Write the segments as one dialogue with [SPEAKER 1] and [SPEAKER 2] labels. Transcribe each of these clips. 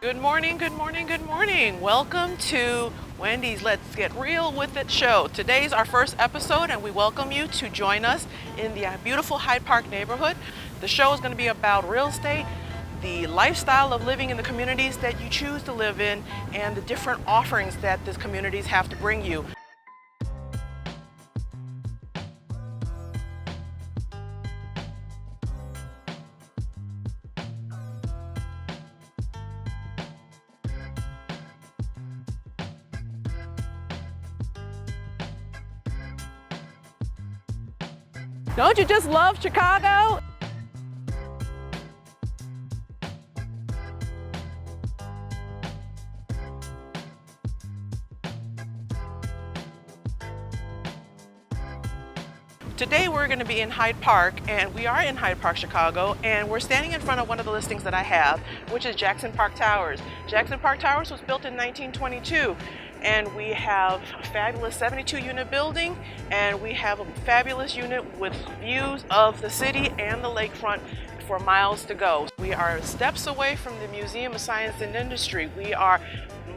[SPEAKER 1] Good morning, good morning, good morning. Welcome to Wendy's Let's Get Real With It show. Today's our first episode and we welcome you to join us in the beautiful Hyde Park neighborhood. The show is going to be about real estate, the lifestyle of living in the communities that you choose to live in, and the different offerings that these communities have to bring you. Don't you just love Chicago? Today we're going to be in Hyde Park, and we are in Hyde Park, Chicago, and we're standing in front of one of the listings that I have, which is Jackson Park Towers. Jackson Park Towers was built in 1922. And we have a fabulous 72-unit building, and we have a fabulous unit with views of the city and the lakefront for miles to go. We are steps away from the Museum of Science and Industry. We are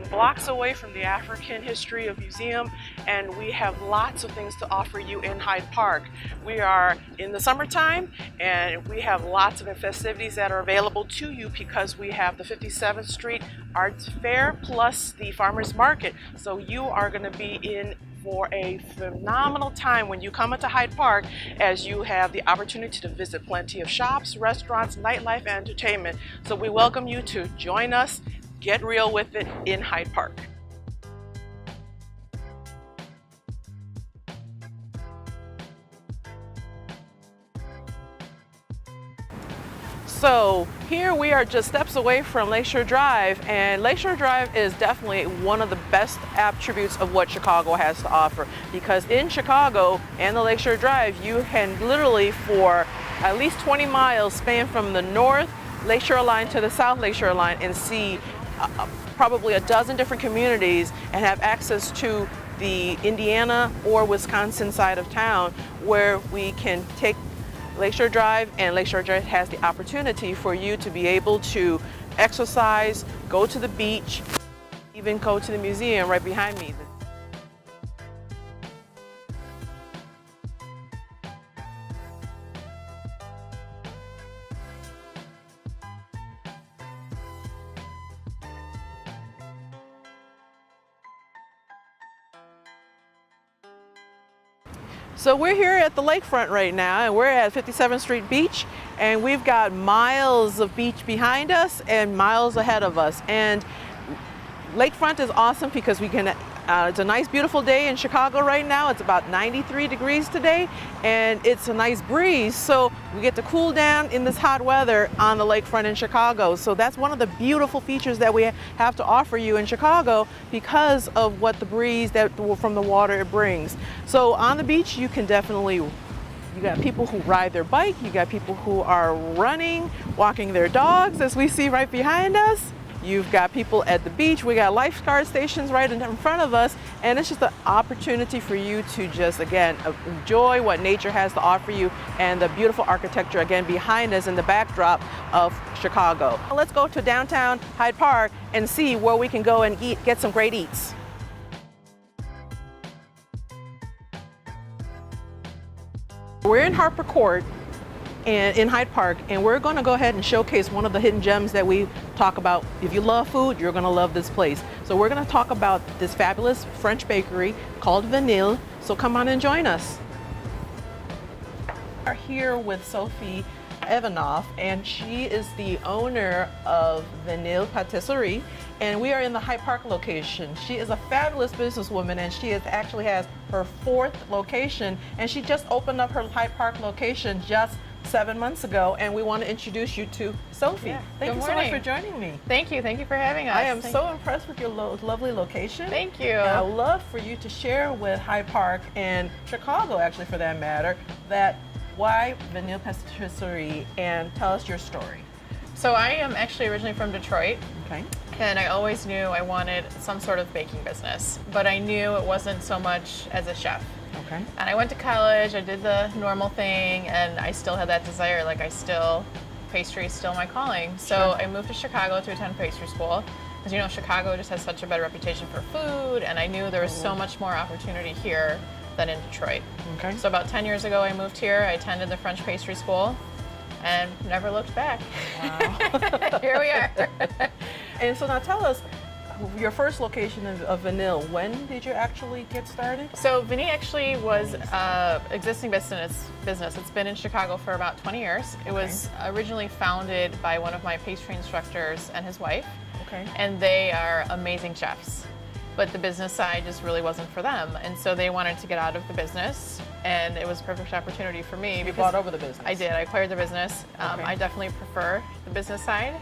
[SPEAKER 1] blocks away from the African History of Museum, and we have lots of things to offer you in Hyde Park. We are in the summertime, and we have lots of festivities that are available to you because we have the 57th Street Arts Fair plus the Farmers Market. So you are going to be in for a phenomenal time when you come into Hyde Park, as you have the opportunity to visit plenty of shops, restaurants, nightlife, and entertainment. So we welcome you to join us, get real with it in Hyde Park. So here we are just steps away from Lakeshore Drive, and Lakeshore Drive is definitely one of the best attributes of what Chicago has to offer, because in Chicago and the Lakeshore Drive you can literally for at least 20 miles span from the north Lakeshore line to the south Lakeshore line and see probably a dozen different communities and have access to the Indiana or Wisconsin side of town, where we can take Lakeshore Drive, and Lakeshore Drive has the opportunity for you to be able to exercise, go to the beach, even go to the museum right behind me. So we're here at the lakefront right now, and we're at 57th Street Beach, and we've got miles of beach behind us and miles ahead of us. And lakefront is awesome because we can, it's a nice beautiful day in Chicago right now. It's about 93 degrees today, and it's a nice breeze, so we get to cool down in this hot weather on the lakefront in Chicago. So that's one of the beautiful features that we have to offer you in Chicago because of what the breeze that from the water it brings. So on the beach you can definitely, you got people who ride their bike, you got people who are running, walking their dogs, as we see right behind us. You've got people at the beach, we got lifeguard stations right in front of us, and it's just an opportunity for you to just, again, enjoy what nature has to offer you and the beautiful architecture, again, behind us in the backdrop of Chicago. Let's go to downtown Hyde Park and see where we can go and eat, get some great eats. We're in Harper Court and in Hyde Park, and we're going to go ahead and showcase one of the hidden gems that we talk about. If you love food, you're going to love this place. So we're going to talk about this fabulous French bakery called Vanille. So come on and join us. We are here with Sophie Evanoff, and she is the owner of Vanille Patisserie, and we are in the Hyde Park location. She is a fabulous businesswoman, and she actually has her 4th location, and she just opened up her Hyde Park location just 7 months ago, and we want to introduce you to Sophie.
[SPEAKER 2] Yeah.
[SPEAKER 1] Thank you so much for joining me.
[SPEAKER 2] Thank you for having us.
[SPEAKER 1] I am so impressed with your lovely location.
[SPEAKER 2] Thank you.
[SPEAKER 1] And I would love for you to share with Hyde Park and Chicago, actually, for that matter, that why Vanille Patisserie, and tell us your story.
[SPEAKER 2] So I am actually originally from Detroit.
[SPEAKER 1] Okay.
[SPEAKER 2] And I always knew I wanted some sort of baking business, but I knew it wasn't so much as a chef.
[SPEAKER 1] Okay.
[SPEAKER 2] And I went to college, I did the normal thing, and I still had that desire. Like, I still pastry is still my calling. So
[SPEAKER 1] Sure.
[SPEAKER 2] I moved to Chicago to attend pastry school. As you know, Chicago just has such a better reputation for food, and I knew there was so much more opportunity here than in Detroit.
[SPEAKER 1] Okay.
[SPEAKER 2] So about 10 years ago, I moved here. I attended the French pastry school and never looked back.
[SPEAKER 1] Wow.
[SPEAKER 2] Here we are.
[SPEAKER 1] And so now tell us, your first location of Vanille, when did you actually get started?
[SPEAKER 2] So Vanille actually was existing business. It's been in Chicago for about 20 years. It was originally founded by one of my pastry instructors and his wife.
[SPEAKER 1] Okay.
[SPEAKER 2] And they are amazing chefs. But the business side just really wasn't for them. And so they wanted to get out of the business. And it was a perfect opportunity for me.
[SPEAKER 1] You bought over the business.
[SPEAKER 2] I did. I acquired the business.
[SPEAKER 1] Okay.
[SPEAKER 2] I definitely prefer the business side,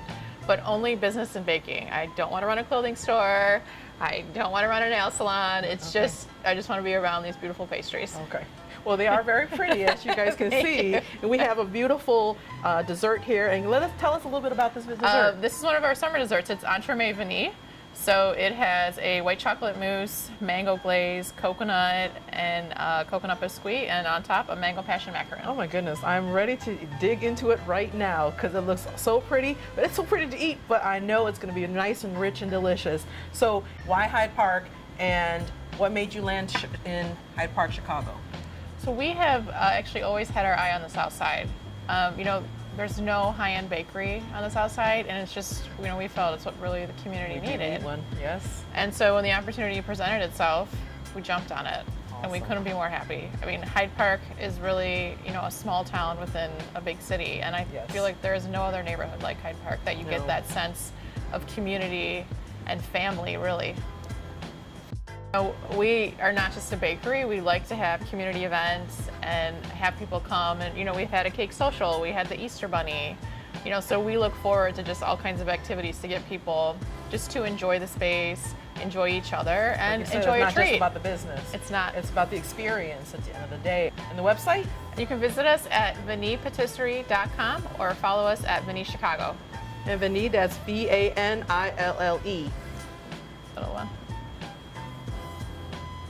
[SPEAKER 2] but only business and baking. I don't want to run a clothing store. I don't want to run a nail salon. It's just, I just want to be around these beautiful pastries.
[SPEAKER 1] Okay. Well, they are very pretty, as you guys can
[SPEAKER 2] Thank
[SPEAKER 1] see.
[SPEAKER 2] you.
[SPEAKER 1] And we have a beautiful dessert here. And tell us a little bit about this dessert.
[SPEAKER 2] This is one of our summer desserts. It's entremet vanille. So it has a white chocolate mousse, mango glaze, coconut, and coconut biscuit, and on top a mango passion macaron.
[SPEAKER 1] Oh my goodness, I'm ready to dig into it right now because it looks so pretty. But it's so pretty to eat, but I know it's going to be nice and rich and delicious. So why Hyde Park, and what made you land in Hyde Park, Chicago?
[SPEAKER 2] So we have actually always had our eye on the South Side. You know, there's no high-end bakery on the South Side, and it's just, you know, we felt it's what really the community needed.
[SPEAKER 1] One, yes.
[SPEAKER 2] And so when the opportunity presented itself, we jumped on it, and we
[SPEAKER 1] Awesome.
[SPEAKER 2] couldn't be more happy. I mean, Hyde Park is really, you know, a small town within a big city, and I
[SPEAKER 1] Yes.
[SPEAKER 2] feel like there is no other neighborhood like Hyde Park that you
[SPEAKER 1] No.
[SPEAKER 2] get that sense of community and family, really. We are not just a bakery. We like to have community events and have people come. And, you know, we've had a cake social. We had the Easter Bunny. You know, so we look forward to just all kinds of activities to get people just to enjoy the space, enjoy each other, and
[SPEAKER 1] Like you said,
[SPEAKER 2] enjoy
[SPEAKER 1] it's
[SPEAKER 2] a
[SPEAKER 1] not
[SPEAKER 2] treat.
[SPEAKER 1] just about the business.
[SPEAKER 2] It's not.
[SPEAKER 1] It's about the experience at the end of the day. And the website?
[SPEAKER 2] You can visit us at vanillepatisserie.com or follow us at Vanille Chicago.
[SPEAKER 1] And Vanille, that's V-A-N-I-L-L-E.
[SPEAKER 2] Little one.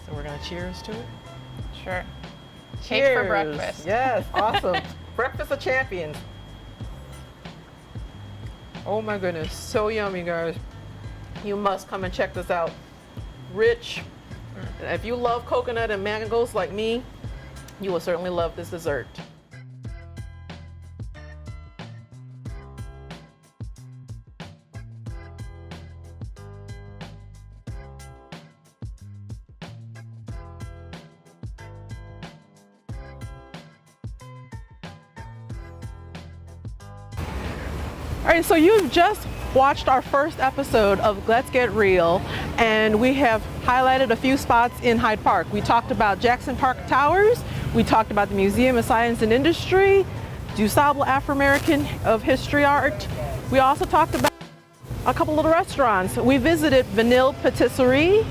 [SPEAKER 1] So we're gonna cheers to it.
[SPEAKER 2] Sure. Cake for
[SPEAKER 1] Cheers.
[SPEAKER 2] breakfast.
[SPEAKER 1] Yes, awesome. Breakfast of champions. Oh my goodness, so yummy, guys. You must come and check this out. Rich. And if you love coconut and mangoes like me, you will certainly love this dessert. All right, so you've just watched our first episode of Let's Get Real, and we have highlighted a few spots in Hyde Park. We talked about Jackson Park Towers, we talked about the Museum of Science and Industry, DuSable Afro-American of History Art. We also talked about a couple little restaurants. We visited Vanille Patisserie.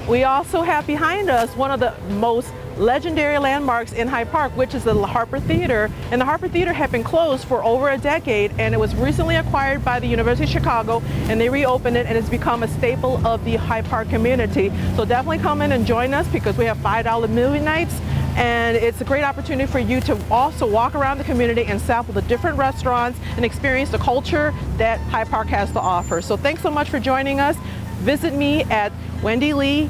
[SPEAKER 1] We also have behind us one of the most legendary landmarks in Hyde Park, which is the Harper Theater. And the Harper Theater had been closed for over a decade, and it was recently acquired by the University of Chicago, and they reopened it, and it's become a staple of the Hyde Park community. So definitely come in and join us, because we have $5 movie nights, and it's a great opportunity for you to also walk around the community and sample the different restaurants and experience the culture that Hyde Park has to offer. So thanks so much for joining us. Visit me at Wendy Lee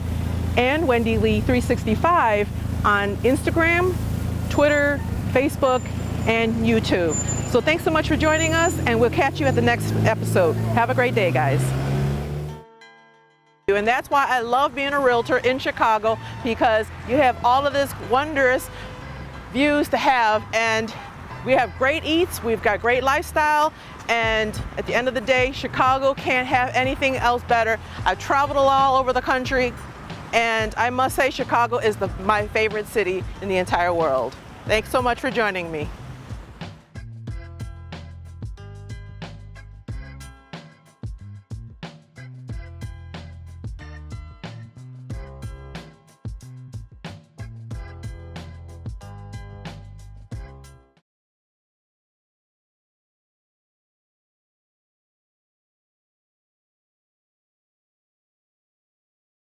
[SPEAKER 1] and Wendy Lee365 on Instagram, Twitter, Facebook, and YouTube. So thanks so much for joining us, and we'll catch you at the next episode. Have a great day, guys. And that's why I love being a realtor in Chicago, because you have all of this wondrous views to have, and we have great eats, we've got great lifestyle, and at the end of the day, Chicago can't have anything else better. I've traveled all over the country, and I must say Chicago is my favorite city in the entire world. Thanks so much for joining me.